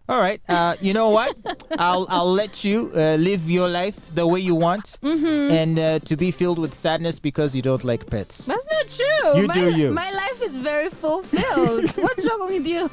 All right. You know what? I'll let you live your life the way you want, and to be filled with sadness because you don't like pets. That's not true. You do you. My life is very fulfilled. What's wrong with you?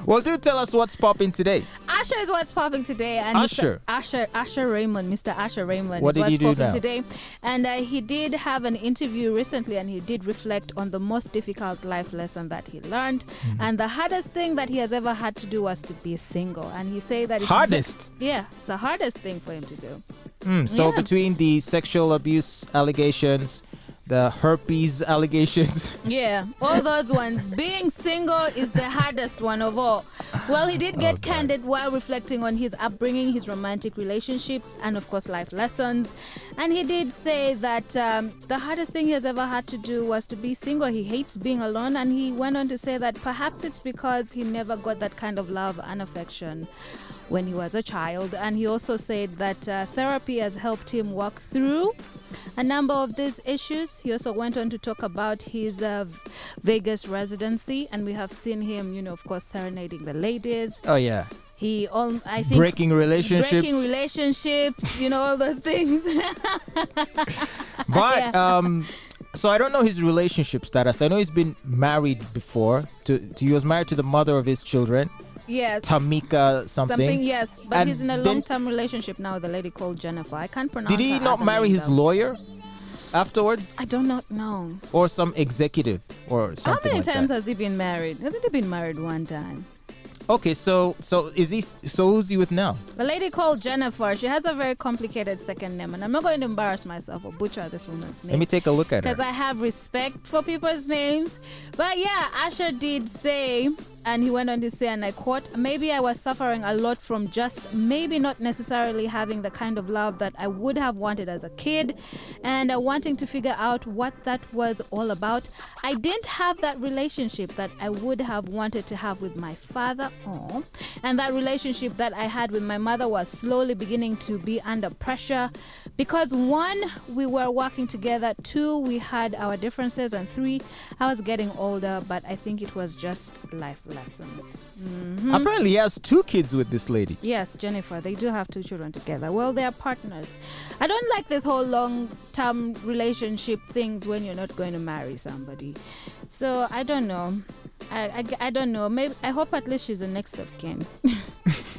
Well, do tell us what's popping today. Usher is what's popping today, and Usher. Usher Raymond, Mr. Usher Raymond. What did he do now? Today, and he did have an interview recently, and he did reflect on the most difficult life lesson that he learned, and the hardest thing that he has ever had to do was to be single. And he said that Hardest? It's the hardest thing for him to do. So between the sexual abuse allegations, the herpes allegations. Yeah, all those ones. Being single is the hardest one of all. Well, he did get candid while reflecting on his upbringing, his romantic relationships, and of course life lessons. And he did say that the hardest thing he has ever had to do was to be single. He hates being alone, and he went on to say that perhaps it's because he never got that kind of love and affection when he was a child. And he also said that therapy has helped him walk through a number of these issues. He also went on to talk about his Vegas residency, and we have seen him, of course, serenading the ladies. Oh, yeah. I think breaking relationships, all those things. But so I don't know his relationship status. I know he's been married before. He was married to the mother of his children. Yes. Tamika something. Yes. But And he's in a then- long-term relationship now with a lady called Jennifer. I can't pronounce Did he her not other marry name, his though. lawyer afterwards? I do not know. Or some executive or How something many like times that? has he been married? Hasn't he been married one time? Okay, so who's he with now? A lady called Jennifer. She has a very complicated second name, and I'm not going to embarrass myself or butcher this woman's name. Let me take a look at Because her. I have respect for people's names. But yeah, Usher did say, and he went on to say, and I quote, "Maybe I was suffering a lot from just maybe not necessarily having the kind of love that I would have wanted as a kid, and wanting to figure out what that was all about. I didn't have that relationship that I would have wanted to have with my father. And that relationship that I had with my mother was slowly beginning to be under pressure because 1, we were working together, 2, we had our differences, and 3, I was getting older, but I think it was just life lessons." Apparently, he has 2 kids with this lady. Yes, Jennifer, they do have 2 children together. Well, they are partners. I don't like this whole long-term relationship things when you're not going to marry somebody. So I don't know. I don't know. Maybe I hope at least she's the next of kin.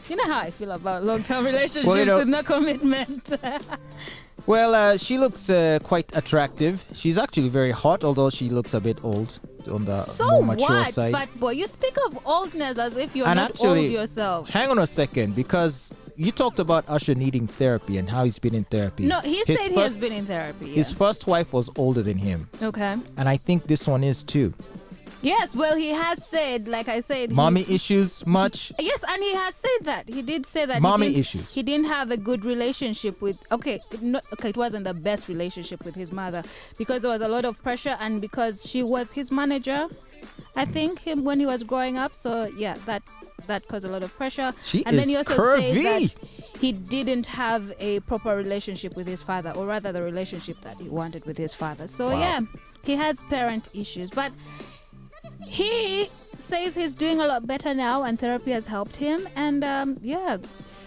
You know how I feel about long-term relationships with no commitment. Well, she looks quite attractive. She's actually very hot, although she looks a bit old on the more mature side. Fatboy, you speak of oldness as if you're And not actually, old yourself. Hang on a second, because you talked about Usher needing therapy and how he's been in therapy. No, he said he has been in therapy. His first wife was older than him. Okay. And I think this one is too. Yes, well, he has said, like I said... Mommy issues much? Yes, and he has said that. He did say that. Mommy issues. He didn't have a good relationship with... it wasn't the best relationship with his mother because there was a lot of pressure and because she was his manager, I think, when he was growing up. So, yeah, that caused a lot of pressure. Then he also curvy. said that he didn't have a proper relationship with his father, or rather the relationship that he wanted with his father. So, yeah, he has parent issues. But... he says he's doing a lot better now and therapy has helped him, and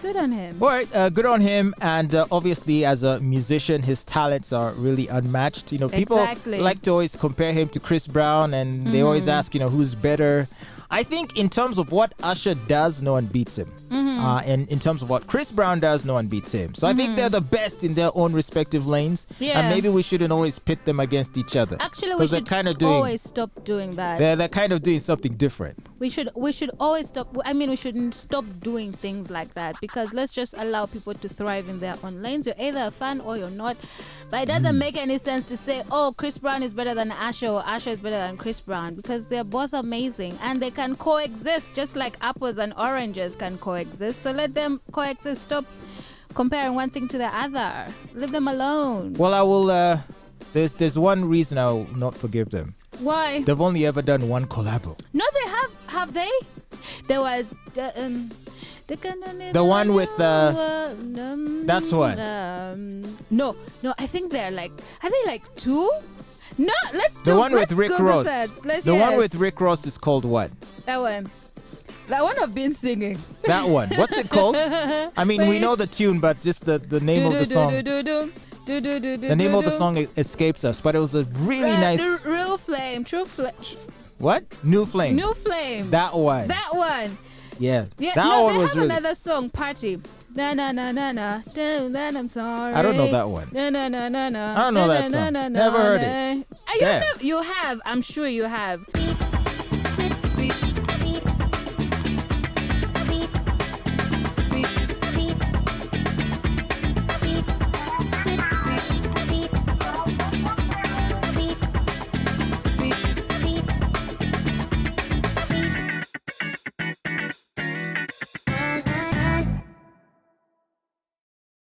good on him. All right, good on him. And obviously, as a musician, his talents are really unmatched. People like to always compare him to Chris Brown, and they always ask, who's better. I think in terms of what Usher does, no one beats him. And in terms of what Chris Brown does, no one beats him. So I think they're the best in their own respective lanes. Yeah. And maybe we shouldn't always pit them against each other. Actually, we should always stop doing that. They're kind of doing something different. We should always stop. I mean, we shouldn't stop doing things like that, because let's just allow people to thrive in their own lanes. You're either a fan or you're not. But it doesn't make any sense to say, oh, Chris Brown is better than Usher or Usher is better than Chris Brown, because they're both amazing and they can coexist just like apples and oranges can coexist. So let them coexist. Stop comparing one thing to the other. Leave them alone. Well, I will. There's one reason I will not forgive them. Why? They've only ever done one collabo. No, they have. Have they? There was the one with that's what. No, I think they're like. Are they like 2? No, let's do the one with Rick Ross. The one with Rick Ross is called what? That one. That one I've been singing. That one. What's it called? I mean, we know the tune, but just the name of the song. The name of the song escapes us, but it was a really nice. Real Flame, True Flame. What? New Flame. New Flame. That one. That one. Yeah. Yeah. That No, one they was have really. another song, Party. Na na na na na. Then I'm sorry. I don't know that one. Na na na na na. I don't know that song. Never heard it. You have. I'm sure you have.